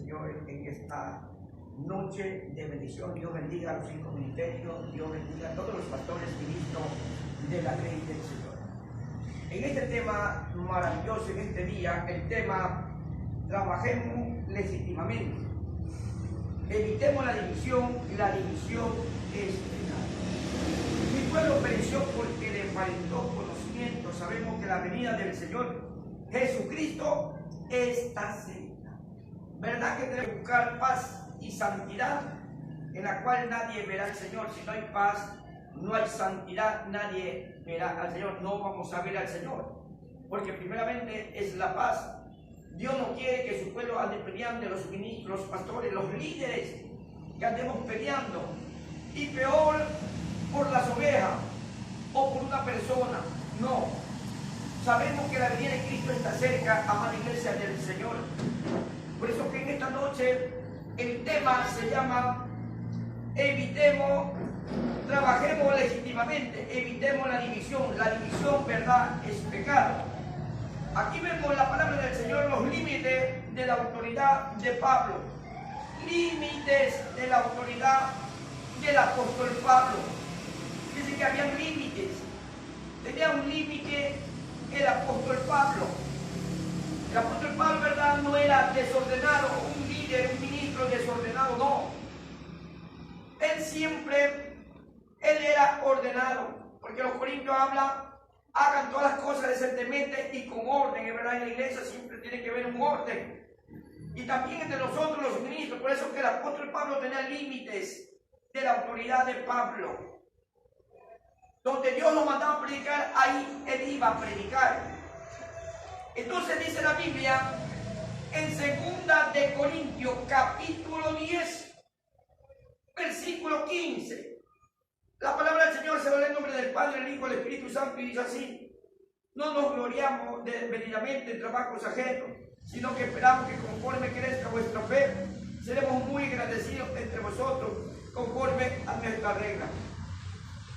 Señor en esta noche de bendición. Dios bendiga a los 5 ministerios, Dios bendiga a todos los pastores ministros de la ley del Señor. En este tema maravilloso, en este día, el tema trabajemos legítimamente. Evitemos la división es pecado. Mi pueblo pereció porque le faltó conocimiento. Sabemos que la venida del Señor Jesucristo está cerca. ¿Verdad que tenemos que buscar paz y santidad, en la cual nadie verá al Señor? Si no hay paz, no hay santidad, nadie verá al Señor. No vamos a ver al Señor, porque primeramente es la paz. Dios no quiere que su pueblo ande peleando, los ministros, los pastores, los líderes, que andemos peleando, y peor por las ovejas o por una persona. No, sabemos que la venida de Cristo está cerca, amada iglesia del Señor. Por eso que en esta noche el tema se llama trabajemos legítimamente, evitemos la división. La división, ¿verdad?, es pecado. Aquí vemos la palabra del Señor, los límites de la autoridad de Pablo, límites de la autoridad del apóstol Pablo. Dice que habían límites, tenía un límite el apóstol Pablo. El apóstol Pablo, ¿verdad?, no era desordenado, un líder, un ministro desordenado, no. Él era ordenado, porque los corintios hablan, hagan todas las cosas decentemente y con orden. Es verdad, en la iglesia siempre tiene que haber un orden. Y también entre nosotros los ministros. Por eso que el apóstol Pablo tenía límites de la autoridad de Pablo. Donde Dios lo mandaba a predicar, ahí él iba a predicar. Entonces dice la Biblia en 2 de Corintios capítulo 10, versículo 15. La palabra del Señor se va en nombre del Padre, el Hijo, el Espíritu Santo, y dice así: no nos gloriamos desmedidamente en trabajos ajenos, sino que esperamos que conforme crezca vuestra fe, seremos muy agradecidos entre vosotros, conforme a nuestra regla.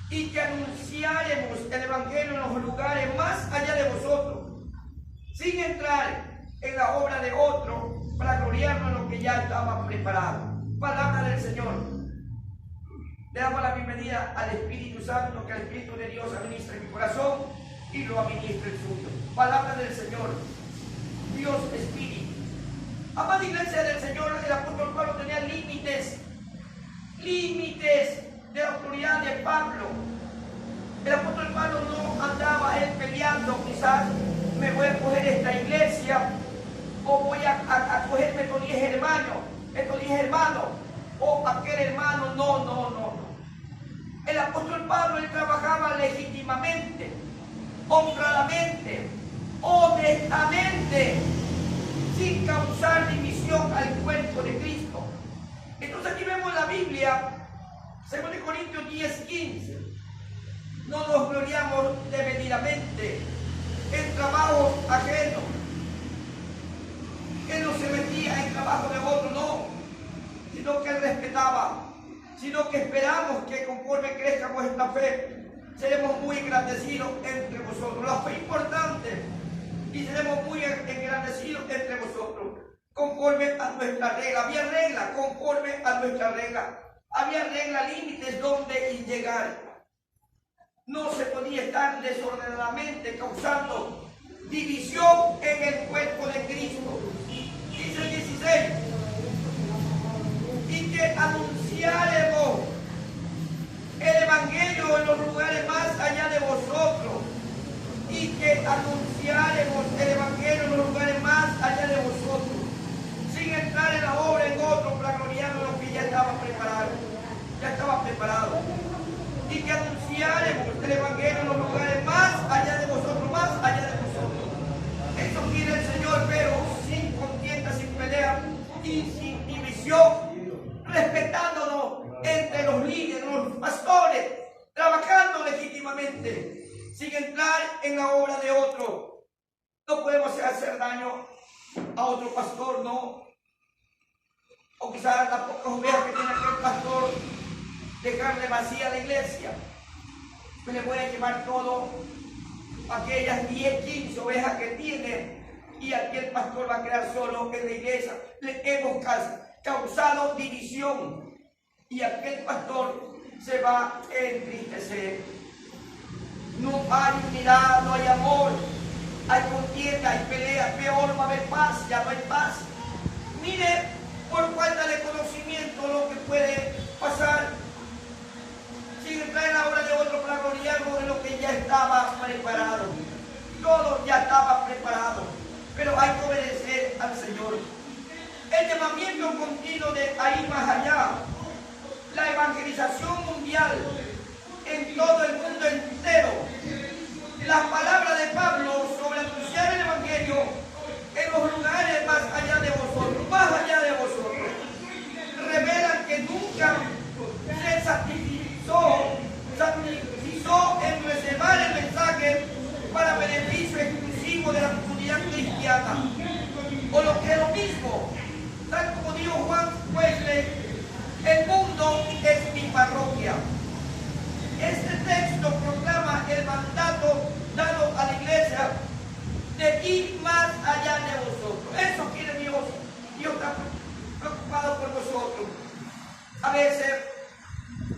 Y que anunciaremos el Evangelio en los lugares más allá de vosotros, sin entrar en la obra de otro, para gloriarnos en lo que ya estaba preparado. Palabra del Señor. Le damos la bienvenida al Espíritu Santo, que el Espíritu de Dios administra en mi corazón y lo administra el suyo. Palabra del Señor. Dios Espíritu. Amada iglesia del Señor, el apóstol Pablo tenía límites de la autoridad de Pablo. El apóstol Pablo no andaba él peleando, quizás me voy a coger esta iglesia, o voy a cogerme estos 10 hermanos, o aquel hermano. No. El apóstol Pablo, él trabajaba legítimamente, honradamente, honestamente, sin causar división al cuerpo de Cristo. Entonces aquí vemos en la Biblia, 2 Corintios 10:15, no nos gloriamos desmedidamente en trabajos ajenos. Él no se metía en trabajo de otro, no, sino que él respetaba, sino que esperamos que conforme crezca vuestra fe, seremos muy agradecidos entre vosotros. La fe es importante, y seremos muy agradecidos entre vosotros, conforme a nuestra regla. Había regla, conforme a nuestra regla. Había regla, límites donde llegar. No se podía estar desordenadamente causando división en el cuerpo de Cristo. Dice el 16, y que anunciaremos el Evangelio en los lugares más allá de vosotros, y que anunciaremos el Evangelio en los lugares más allá de vosotros, sin entrar en la obra en otro, para gloriarnos lo que ya estaba preparado, y que anunciaremos el Evangelio en los lugares más allá de vosotros. Eso quiere el Señor, pero sin contienda, sin pelea y sin división, respetándonos entre los líderes, los pastores, trabajando legítimamente, sin entrar en la obra de otro. No podemos hacer daño a otro pastor, no. O quizás las pocas ovejas que tiene aquel pastor, dejarle vacía la iglesia. Se le puede llevar todo, aquellas 10, 15 ovejas que tiene, y aquí el pastor va a quedar solo en la iglesia. Le hemos causado división y aquel pastor se va a entristecer. No hay unidad, no hay amor, hay contienda, hay pelea, peor, va a haber paz, ya no hay paz. Mire, por falta de conocimiento lo que puede pasar. Si traen ahora de otro para gloriarlo de lo que ya estaba preparado. Todo ya estaba preparado, pero hay que obedecer al Señor. El llamamiento continuo de ahí más allá, la evangelización mundial en todo el mundo entero, las palabras de Pablo sobre anunciar el evangelio en los lugares más allá de vosotros, revelan que nunca se satisfizo en reservar el mensaje para beneficio exclusivo de la comunidad cristiana, o lo que es lo mismo, tal como dijo Juan Wesley, el mundo es mi parroquia. Este texto proclama el mandato dado a la iglesia de ir más allá de vosotros. Eso quiere Dios. Dios está preocupado por nosotros. A veces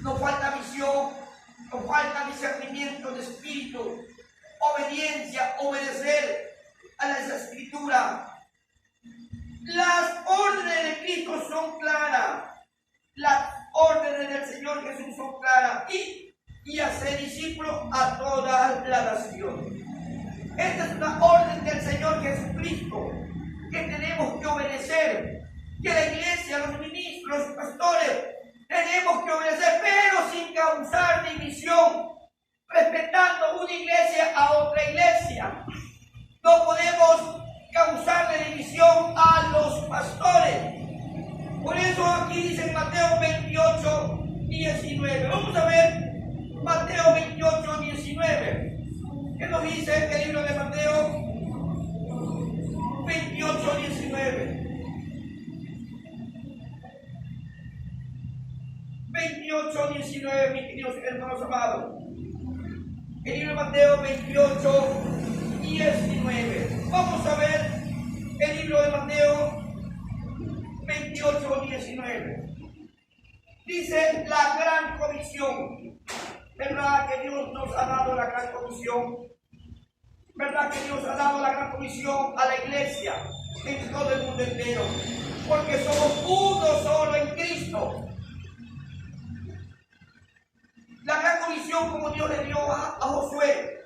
nos falta visión, nos falta discernimiento de espíritu, obediencia, obedecer a las escrituras. Las órdenes de Cristo son claras. Las órdenes del Señor Jesús son claras. Y hacer discípulos a todas las naciones. Esta es una orden del Señor Jesucristo que tenemos que obedecer. Que la iglesia, los ministros, los pastores, tenemos que obedecer, pero sin causar división, respetando una iglesia a otra iglesia. No podemos causarle división a los pastores. Por eso aquí dice en Mateo 28, 19. Vamos a ver Mateo 28, 19. ¿Qué nos dice el libro de Mateo 28, 19? 28, 19, mis queridos hermanos amados. El libro de Mateo 28, 19. Vamos a ver el libro de Mateo 28, 19. Dice la gran comisión. ¿Verdad que Dios nos ha dado la gran comisión? ¿Verdad que Dios ha dado la gran comisión a la iglesia en todo el mundo entero? Porque somos uno solo en Cristo. La gran comisión como Dios le dio a Josué.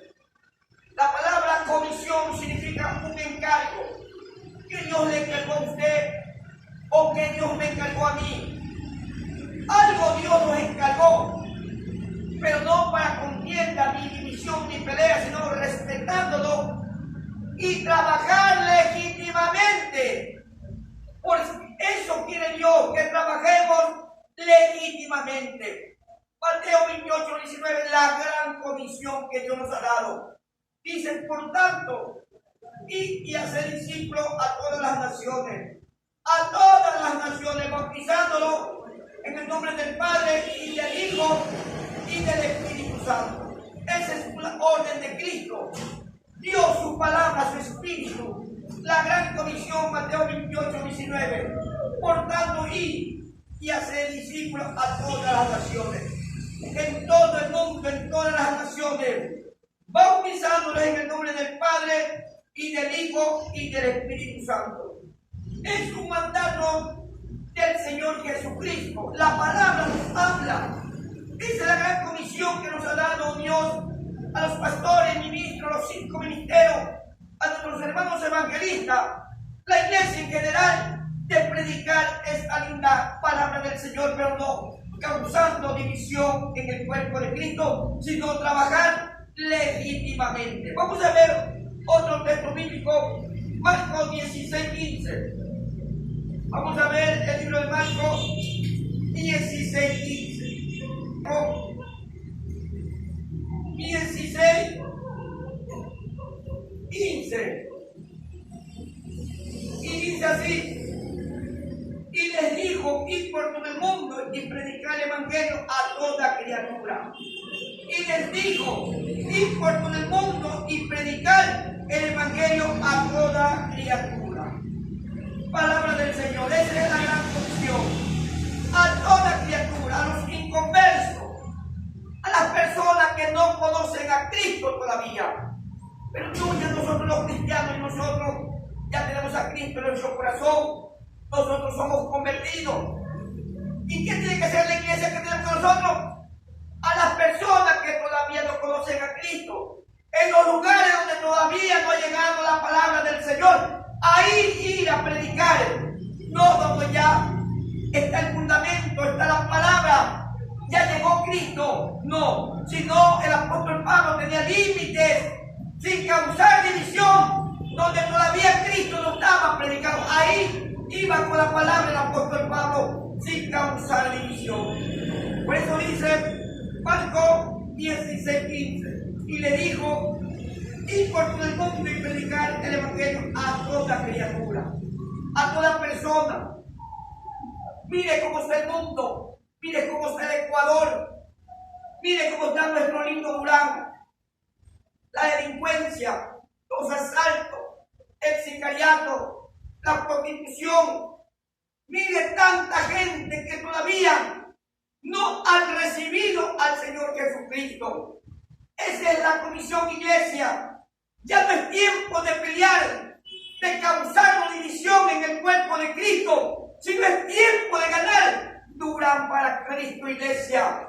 La palabra comisión significa un encargo. Que Dios le encargó a usted o que Dios me encargó a mí. Algo Dios nos encargó, pero no para contienda, ni división, ni pelea, sino respetándolo y trabajar legítimamente. Por eso quiere Dios, que trabajemos legítimamente. Mateo 28, 19, la gran comisión que Dios nos ha dado. Dice, por tanto, id y hacer discípulos a todas las naciones, bautizándolo en el nombre del Padre y del Hijo y del Espíritu Santo. Esa es la orden de Cristo. Dios, su palabra, su Espíritu. La gran comisión, Mateo 28, 19. Por tanto, id y hacer discípulos a todas las naciones. En todo el mundo, en todas las naciones, bautizándolos en el nombre del Padre y del Hijo y del Espíritu Santo. Es un mandato del Señor Jesucristo. La palabra nos habla. Esa es la gran comisión que nos ha dado Dios a los pastores, ministros, los 5 ministerios, a nuestros hermanos evangelistas, la iglesia en general, de predicar esta linda palabra del Señor, pero no causando división en el cuerpo de Cristo, sino trabajar legítimamente. Vamos a ver otro texto bíblico, Marcos 16, 15. Vamos a ver el libro de Marcos 16, 15. 16, 15. Y dice así: y les dijo, id por todo el mundo y predicar el evangelio a toda criatura. Y les dijo, id por todo el mundo y predicar el evangelio a toda criatura. Palabra del Señor. Esa es la gran corazón, nosotros somos convertidos. ¿Y qué tiene que hacer la iglesia que tenemos nosotros? A las personas que todavía no conocen a Cristo, en los lugares donde todavía no ha llegado la palabra del Señor, ahí ir a predicar, no donde ya está el fundamento, está la palabra, ya llegó Cristo, no, sino el apóstol Pablo tenía límites, sin causar división, donde todavía Cristo no estaba predicando, ahí iba con la palabra el apóstol Pablo, sin causar división. Por eso dice Marcos 16:15, y le dijo: ir por todo el mundo y predicar el evangelio a toda criatura, a toda persona. Mire cómo está el mundo, mire cómo está el Ecuador, mire cómo está nuestro lindo Durango, la delincuencia, los asaltos, el sicariato, la prostitución. Mire tanta gente que todavía no han recibido al Señor Jesucristo. Esa es la comisión, iglesia. Ya no es tiempo de pelear, de causar división en el cuerpo de Cristo, sino es tiempo de ganar Durán para Cristo, iglesia.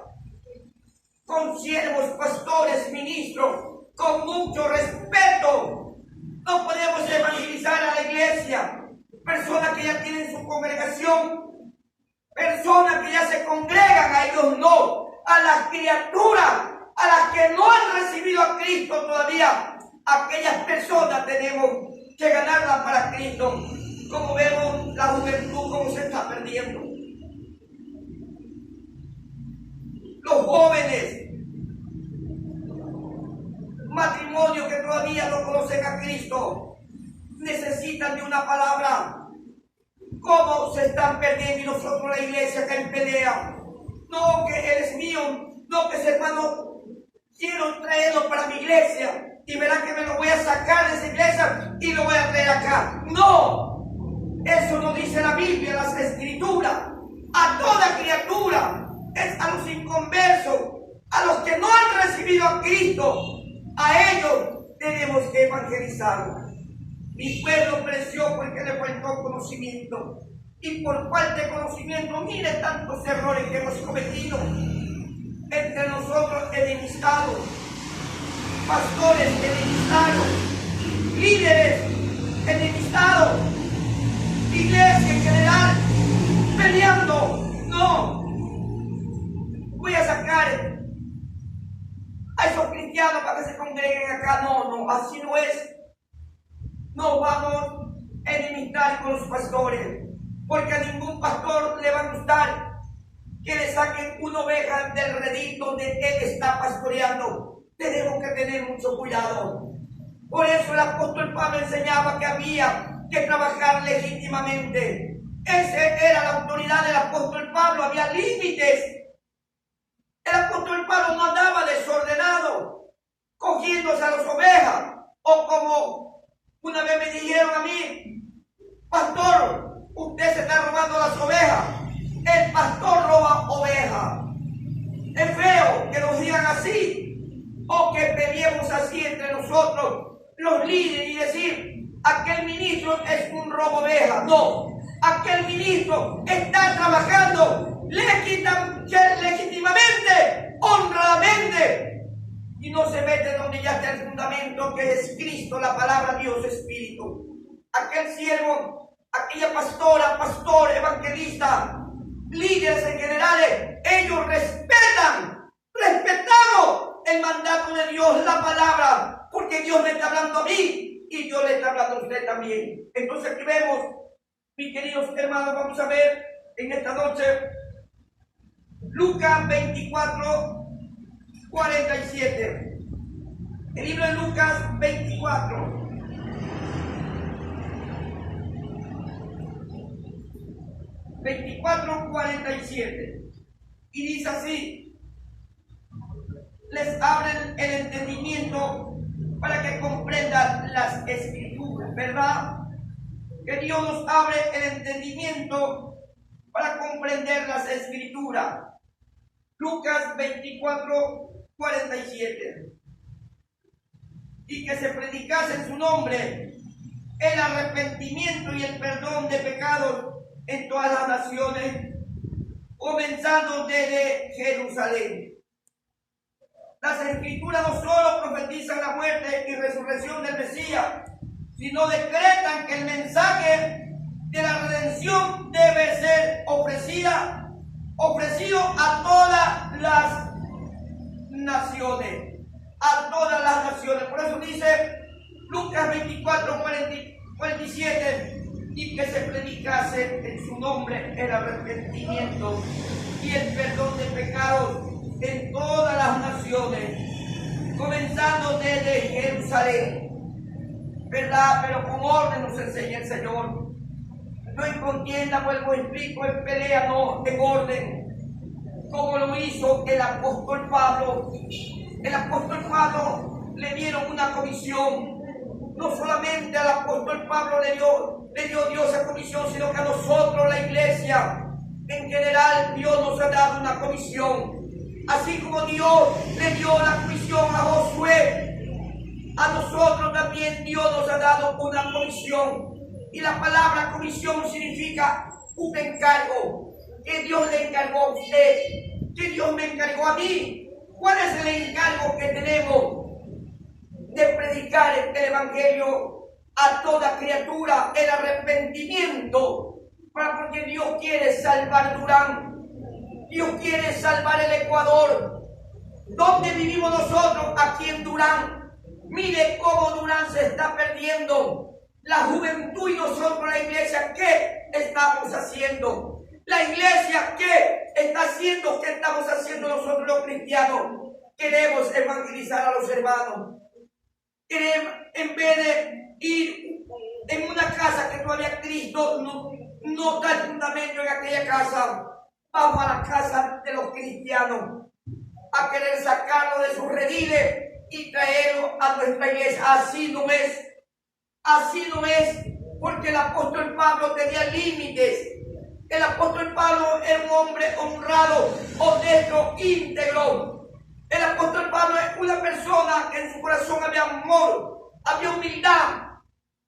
Con siervos, pastores, ministros, con mucho respeto. No podemos evangelizar a la iglesia. Personas que ya tienen su congregación, personas que ya se congregan, a ellos no, a las criaturas, a las que no han recibido a Cristo todavía, aquellas personas tenemos que ganarlas para Cristo. Como vemos la juventud cómo se está perdiendo, los jóvenes, matrimonios que todavía no conocen a Cristo, necesitan de una palabra. ¿Cómo se están perdiendo? Y nosotros, la iglesia, que en pelea, no que él es mío, no que ese hermano quiero traerlo para mi iglesia y verán que me lo voy a sacar de esa iglesia y lo voy a traer acá. No, eso no dice la Biblia, las Escrituras. A toda criatura, es a los inconversos, a los que no han recibido a Cristo, a ellos tenemos que evangelizar. Mi pueblo pereció porque le faltó conocimiento. Y por falta de conocimiento, mire tantos errores que hemos cometido. Entre nosotros, enemistados, pastores enemistados, líderes enemistados, iglesia en general peleando. No, voy a sacar a esos cristianos para que se congreguen acá. No, así no es. No vamos a enemistar con los pastores, porque a ningún pastor le va a gustar que le saquen una oveja del redil donde él está pastoreando. Tenemos que tener mucho cuidado. Por eso el apóstol Pablo enseñaba que había que trabajar legítimamente. Esa era la autoridad del apóstol Pablo, había límites. El apóstol Pablo no andaba desordenado, cogiéndose a las ovejas, o como una vez me dijeron a mí: pastor, usted se está robando las ovejas. El pastor roba ovejas. Es feo que nos digan así, o que peleemos así entre nosotros, los líderes, y decir: aquel ministro es un robo oveja. No, aquel ministro está trabajando legítimamente, honradamente, y no se mete donde ya está el fundamento, que es Cristo, la palabra, Dios, Espíritu. Aquel siervo, aquella pastora, pastor, evangelista, líderes en generales, ellos respetamos el mandato de Dios, la palabra, porque Dios me está hablando a mí y Dios le está hablando a usted también. Entonces aquí vemos, mis queridos hermanos, vamos a ver en esta noche Lucas 24:47. El libro de Lucas 24:47. Y dice así: les abren el entendimiento para que comprendan las Escrituras, ¿verdad? Que Dios nos abre el entendimiento para comprender las Escrituras. Lucas 24:47. Y que se predicase en su nombre el arrepentimiento y el perdón de pecados en todas las naciones, comenzando desde Jerusalén. Las Escrituras no solo profetizan la muerte y resurrección del Mesías, sino decretan que el mensaje de la redención debe ser ofrecido a todas las naciones. A todas las naciones. Por eso dice Lucas 24, 47, y que se predicase en su nombre el arrepentimiento y el perdón de pecados en todas las naciones, comenzando desde Jerusalén. ¿Verdad? Pero con orden nos enseña el Señor. No en contienda, vuelvo a explico, en pelea, no, en orden. Como lo hizo el apóstol Pablo. El apóstol Pablo le dieron una comisión. No solamente al apóstol Pablo le dio Dios esa comisión, sino que a nosotros, la iglesia, en general, Dios nos ha dado una comisión. Así como Dios le dio la comisión a Josué, a nosotros también Dios nos ha dado una comisión. Y la palabra comisión significa un encargo. Que Dios le encargó a usted, que Dios me encargó a mí. ¿Cuál es el encargo que tenemos? De predicar el Evangelio a toda criatura, el arrepentimiento, porque Dios quiere salvar Durán, Dios quiere salvar el Ecuador. ¿Dónde vivimos nosotros? Aquí en Durán. Mire cómo Durán se está perdiendo. La juventud y nosotros, la iglesia, ¿qué estamos haciendo? La iglesia, ¿qué está haciendo? ¿Qué estamos haciendo nosotros los cristianos? Queremos evangelizar a los hermanos. Queremos, en vez de ir en una casa que todavía Cristo no está el fundamento en aquella casa, vamos a la casa de los cristianos a querer sacarlo de sus rediles y traerlo a nuestra iglesia. Así no es, porque el apóstol Pablo tenía límites. El apóstol Pablo era un hombre honrado, honesto, íntegro. El apóstol Pablo es una persona que en su corazón había amor, había humildad.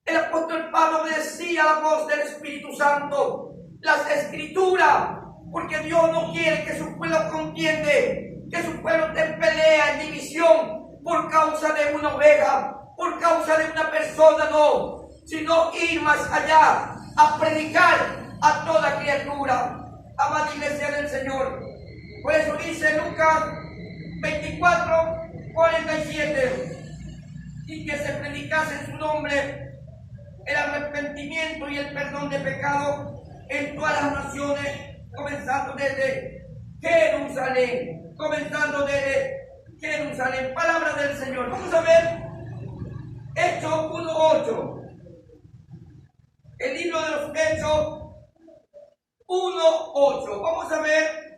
El apóstol Pablo obedecía la voz del Espíritu Santo, las Escrituras, porque Dios no quiere que su pueblo contiende, que su pueblo esté en pelea, en división, por causa de una oveja, por causa de una persona, no, sino ir más allá, a predicar a toda criatura. Amada iglesia del Señor. Por eso dice Lucas 24, 47, y que se predicase en su nombre el arrepentimiento y el perdón de pecado en todas las naciones, comenzando desde Jerusalén. Palabra del Señor. Vamos a ver Hechos 1:8. El libro de los Hechos 1:8. Vamos a ver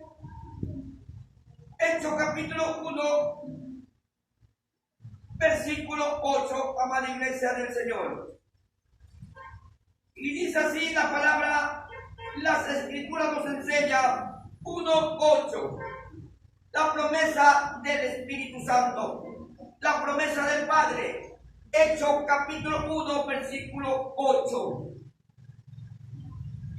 Hechos capítulo 1, versículo 8, amada iglesia del Señor. Y dice así la palabra, las Escrituras nos enseña 1:8. La promesa del Espíritu Santo, la promesa del Padre. Hechos capítulo 1, versículo 8.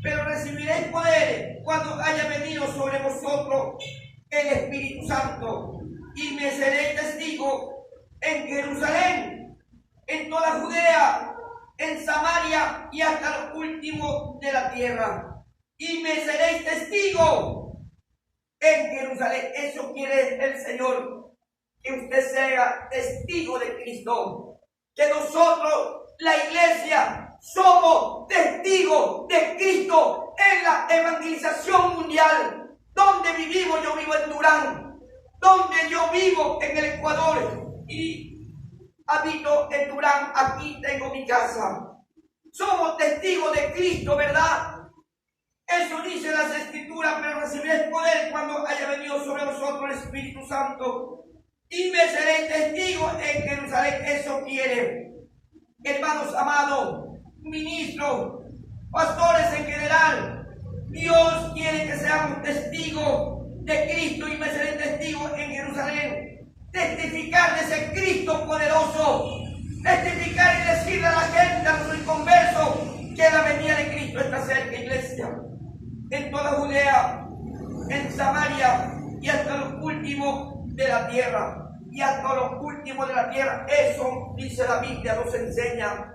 Pero recibiréis poder cuando haya venido sobre vosotros el Espíritu Santo, y me seréis testigo en Jerusalén, en toda Judea, en Samaria y hasta lo último de la tierra. Y me seréis testigo en Jerusalén. Eso quiere el Señor, que usted sea testigo de Cristo, que nosotros, la iglesia, somos testigos de Cristo en la evangelización mundial. Donde vivimos, yo vivo en Durán. Donde yo vivo, en el Ecuador, y habito en Durán, aquí tengo mi casa. Somos testigos de Cristo, ¿verdad? Eso dice las Escrituras, pero recibiréis poder cuando haya venido sobre vosotros el Espíritu Santo, y me seréis testigos en Jerusalén. Eso quiere, hermanos amados, ministros, pastores en general. Dios quiere que seamos testigos de Cristo, y me seré testigo en Jerusalén. Testificar de ese Cristo poderoso, testificar y decirle a la gente, a los inconversos, que la venida de Cristo está cerca, iglesia. En toda Judea, en Samaria y hasta los últimos de la tierra. Y hasta los últimos de la tierra. Eso dice la Biblia, nos enseña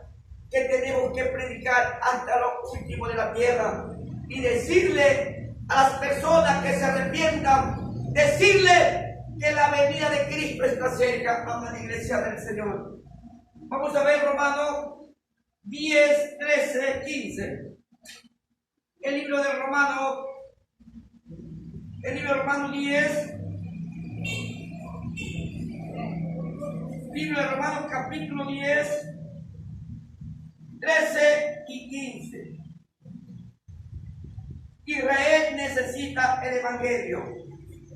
que tenemos que predicar hasta los últimos de la tierra. Y decirle a las personas que se arrepientan, decirle que la venida de Cristo está cerca, amada iglesia del Señor. Vamos a ver Romanos 10, 13, 15. El libro de Romanos 10. Libro de Romanos capítulo 10, 13 y 15. Israel necesita el Evangelio.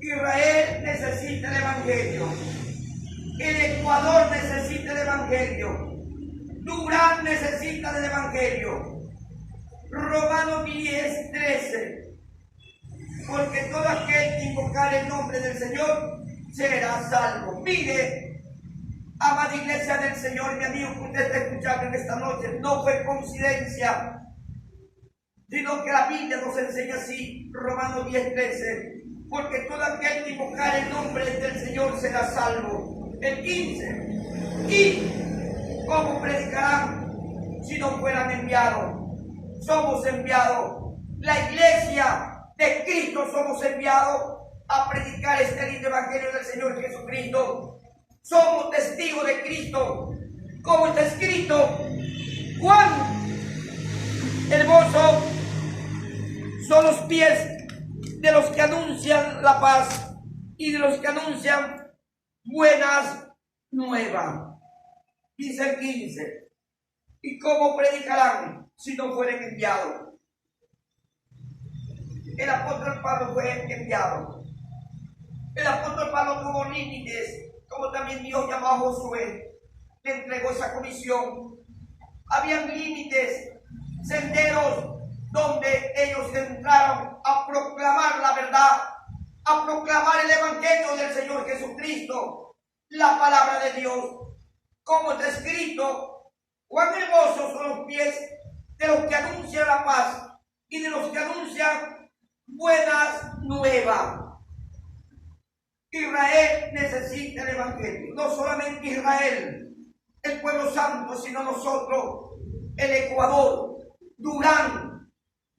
Israel necesita el Evangelio. El Ecuador necesita el Evangelio. Durán necesita del Evangelio. Romanos 10, 13. Porque todo aquel que invocar el nombre del Señor será salvo. Mire, amada iglesia del Señor, mi amigo, que usted está escuchando en esta noche, no fue coincidencia, sino que la Biblia nos enseña así, Romanos 10, 13. Porque todo aquel que invocar el nombre del Señor será salvo. El 15. ¿Y cómo predicarán si no fueran enviados? Somos enviados. La iglesia de Cristo somos enviados a predicar este lindo evangelio del Señor Jesucristo. Somos testigos de Cristo. Como está escrito, cuán hermoso son los pies de los que anuncian la paz y de los que anuncian buenas nuevas. Dice el 15. ¿Y cómo predicarán si no fueren enviados? El apóstol Pablo fue enviado. El apóstol Pablo tuvo límites, como también Dios llamó a Josué, le entregó esa comisión. Habían límites, senderos donde ellos entraron a proclamar la verdad, a proclamar el evangelio del Señor Jesucristo, la palabra de Dios. Como está escrito, cuán hermosos son los pies de los que anuncian la paz y de los que anuncian buenas nuevas. Israel necesita el evangelio. No solamente Israel, el pueblo santo, sino nosotros, el Ecuador, Durán.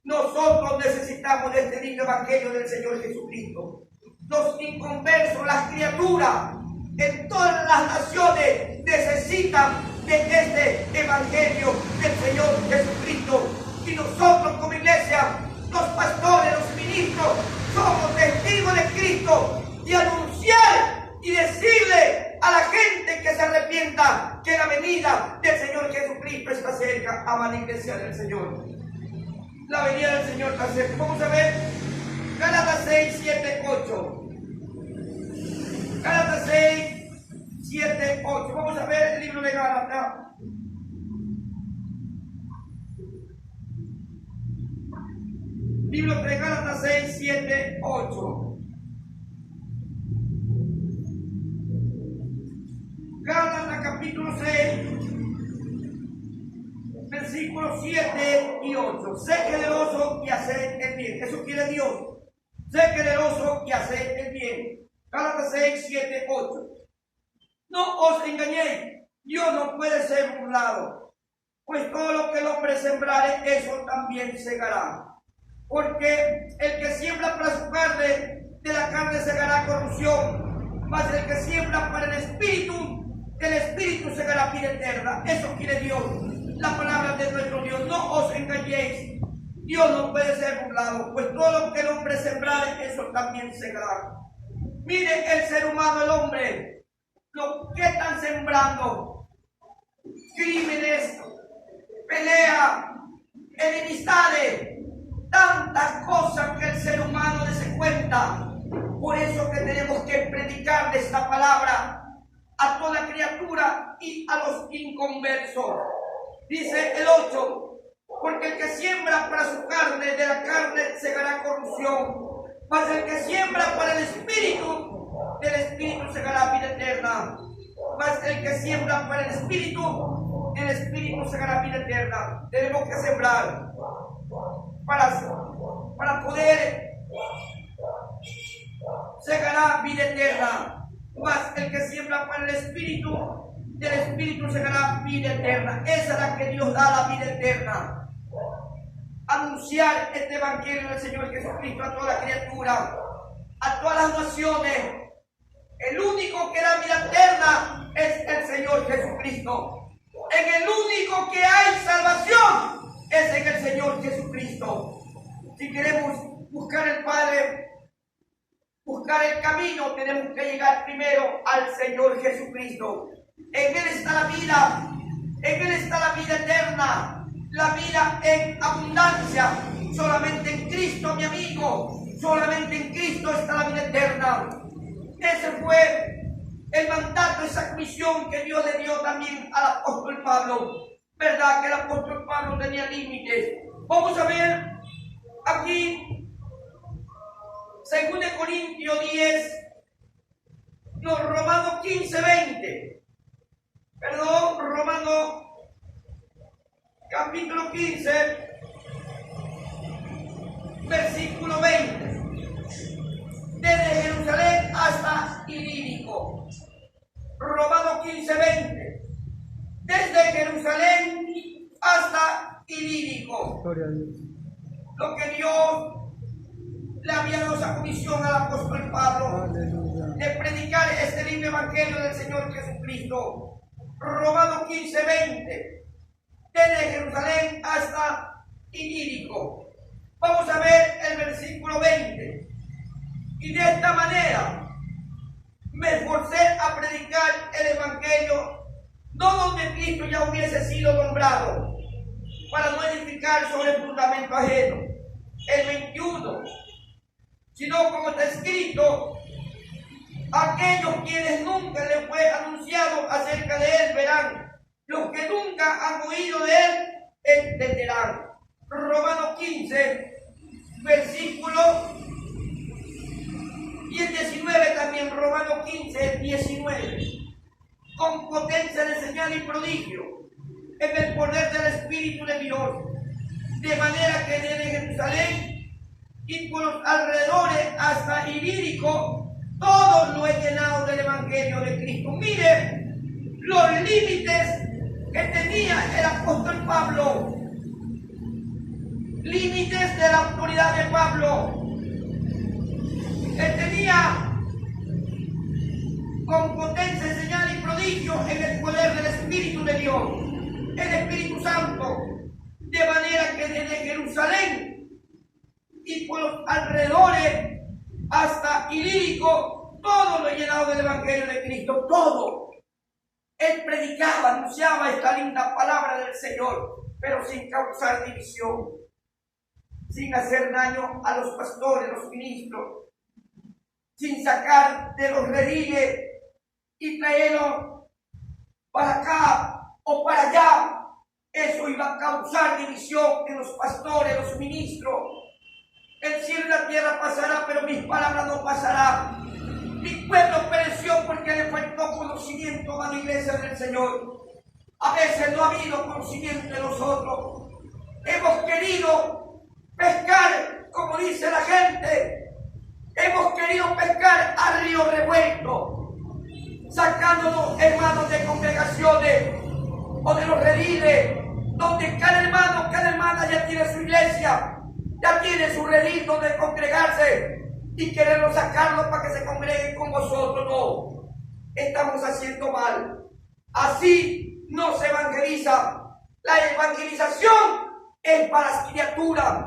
Nosotros necesitamos de este lindo evangelio del Señor Jesucristo. Los inconversos, las criaturas en todas las naciones necesitan de este evangelio del Señor Jesucristo. Y nosotros como iglesia, los pastores, los ministros, somos testigos de Cristo y anunciar y decirle a la gente que se arrepienta que la venida del Señor Jesucristo está cerca, amada iglesia del Señor. La venida del Señor está cerca. Vamos a ver Gálatas 6, 7, 8. Gálatas 6, 7, 8. Vamos a ver el libro de Gálatas. Libro de Gálatas 6, 7, 8. Gálatas capítulo 6, versículos 7 y 8. Sé generoso y haced el bien. Eso quiere Dios. Sé generoso y haced el bien. Gálatas 6, 7, 8. No os engañéis. Dios no puede ser burlado. Pues todo lo que el hombre sembrare, eso también segará. Porque el que siembra para su carne, de la carne segará corrupción. Mas el que siembra para el espíritu, del espíritu segará vida eterna. Eso quiere Dios. La palabra de nuestro Dios. No os engañéis. Dios no puede ser burlado. Pues todo lo que el hombre sembrare, eso también segará. Mire el ser humano, el hombre. Lo que están sembrando. Crímenes, pelea, enemistades. Tantas cosas que el ser humano se cuenta. Por eso que tenemos que predicar esta palabra a toda criatura y a los inconversos. Dice el 8, porque el que siembra para su carne, de la carne segará corrupción, mas el que siembra para el espíritu, del espíritu segará vida eterna. Mas el que siembra para el Espíritu segará vida eterna. Tenemos que sembrar para poder segará vida eterna. Mas el que siembra para el Espíritu, del Espíritu segará vida eterna. Esa es la que Dios da, la vida eterna. Anunciar este Evangelio del Señor Jesucristo a toda criatura, a todas las naciones. El único que da vida eterna es el Señor Jesucristo. En el único que hay salvación es en el Señor Jesucristo. Si queremos buscar el Padre, buscar el camino, tenemos que llegar primero al Señor Jesucristo. En Él está la vida, en Él está la vida eterna. La vida en abundancia, solamente en Cristo, mi amigo, solamente en Cristo está la vida eterna. Ese fue el mandato, esa misión que Dios le dio también al apóstol Pablo. ¿Verdad que el apóstol Pablo tenía límites? Vamos a ver aquí, 2 Corintios 10, no, Romanos 15, 20. Perdón, Romanos capítulo 15, versículo 20. Desde Jerusalén hasta Ilírico. Romanos 15, 20. Desde Jerusalén hasta Ilírico. Lo que Dios le había dado esa comisión al apóstol Pablo, de predicar este libre evangelio del Señor Jesucristo. Romanos 15, 20. Desde Jerusalén hasta Ilírico. Vamos a ver el versículo 20. Y de esta manera me esforcé a predicar el evangelio, no donde Cristo ya hubiese sido nombrado, para no edificar sobre el fundamento ajeno. El 21. Sino como está escrito, aquellos quienes nunca les fue anunciado acerca de él verán. Los que nunca han oído de él entenderán. Romanos 15, versículo y el 19 también. Romanos 15, 19. Con potencia de señal y prodigio en el poder del Espíritu de Dios, de manera que desde Jerusalén y por los alrededores hasta Ilírico, todo lo he llenado del Evangelio de Cristo. Mire los límites que tenía el apóstol Pablo, límites de la autoridad de Pablo. Él tenía con potencia, señal y prodigio en el poder del Espíritu de Dios, el Espíritu Santo, de manera que desde Jerusalén y por los alrededores hasta Ilírico, todo lo he llenado del Evangelio de Cristo, todo. Él predicaba, anunciaba esta linda palabra del Señor, pero sin causar división, sin hacer daño a los pastores, los ministros, sin sacar de los rediles y traerlos para acá o para allá. Eso iba a causar división en los pastores, los ministros. El cielo y la tierra pasará, pero mis palabras no pasarán. Mi pueblo pereció porque le faltó conocimiento a la iglesia del Señor. A veces no ha habido conocimiento de nosotros. Hemos querido pescar, como dice la gente. Hemos querido pescar a río revuelto, sacándonos hermanos de congregaciones o de los rediles, donde cada hermano, cada hermana ya tiene su iglesia, ya tiene su redil donde congregarse. Y queremos sacarlos para que se congreguen con vosotros. No, estamos haciendo mal. Así no se evangeliza. La evangelización es para las criaturas,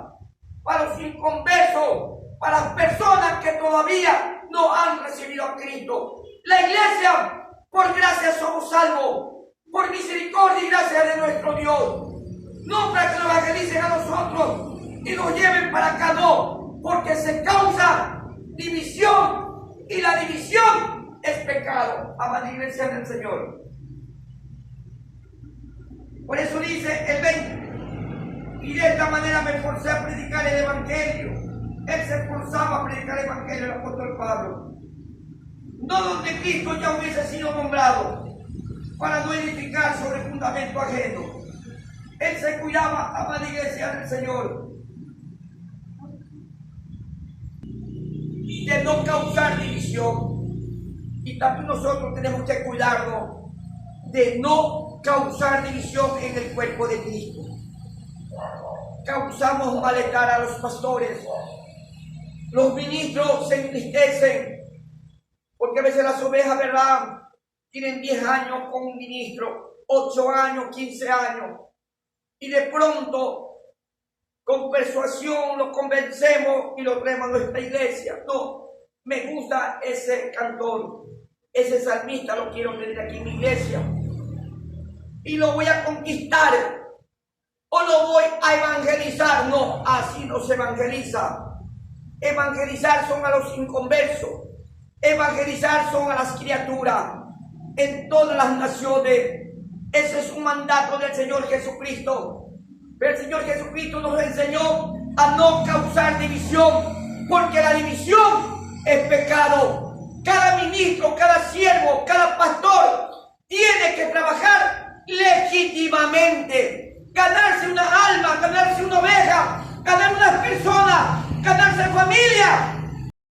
para los inconversos, para las personas que todavía no han recibido a Cristo. La iglesia, por gracia somos salvos, por misericordia y gracia de nuestro Dios. No para que nos evangelicen a nosotros y nos lleven para acá, no, porque se causa división, y la división es pecado. Amada iglesia del Señor. Por eso dice el 20, y de esta manera me esforcé a predicar el evangelio. Él se esforzaba a predicar el evangelio, el apóstol Pablo. no donde Cristo ya hubiese sido nombrado, para no edificar sobre fundamento ajeno. Él se cuidaba, amada iglesia del Señor, de no causar división. Y también nosotros tenemos que cuidarnos de no causar división en el cuerpo de Cristo. Causamos malestar a los pastores. Los ministros se entristecen porque a veces las ovejas, ¿verdad?, tienen 10 años con un ministro, 8 años, 15 años, y de pronto con persuasión lo convencemos y lo traemos a nuestra iglesia. No, me gusta ese cantor, ese salmista, lo quiero tener aquí en mi iglesia y lo voy a conquistar, o lo voy a evangelizar. No, así no se evangeliza. Evangelizar son a los inconversos, evangelizar son a las criaturas en todas las naciones. Ese es un mandato del Señor Jesucristo. Pero el Señor Jesucristo nos enseñó a no causar división, porque la división es pecado. Cada ministro, cada siervo, cada pastor tiene que trabajar legítimamente, ganarse una alma, ganarse una oveja, ganar una persona, ganarse familia,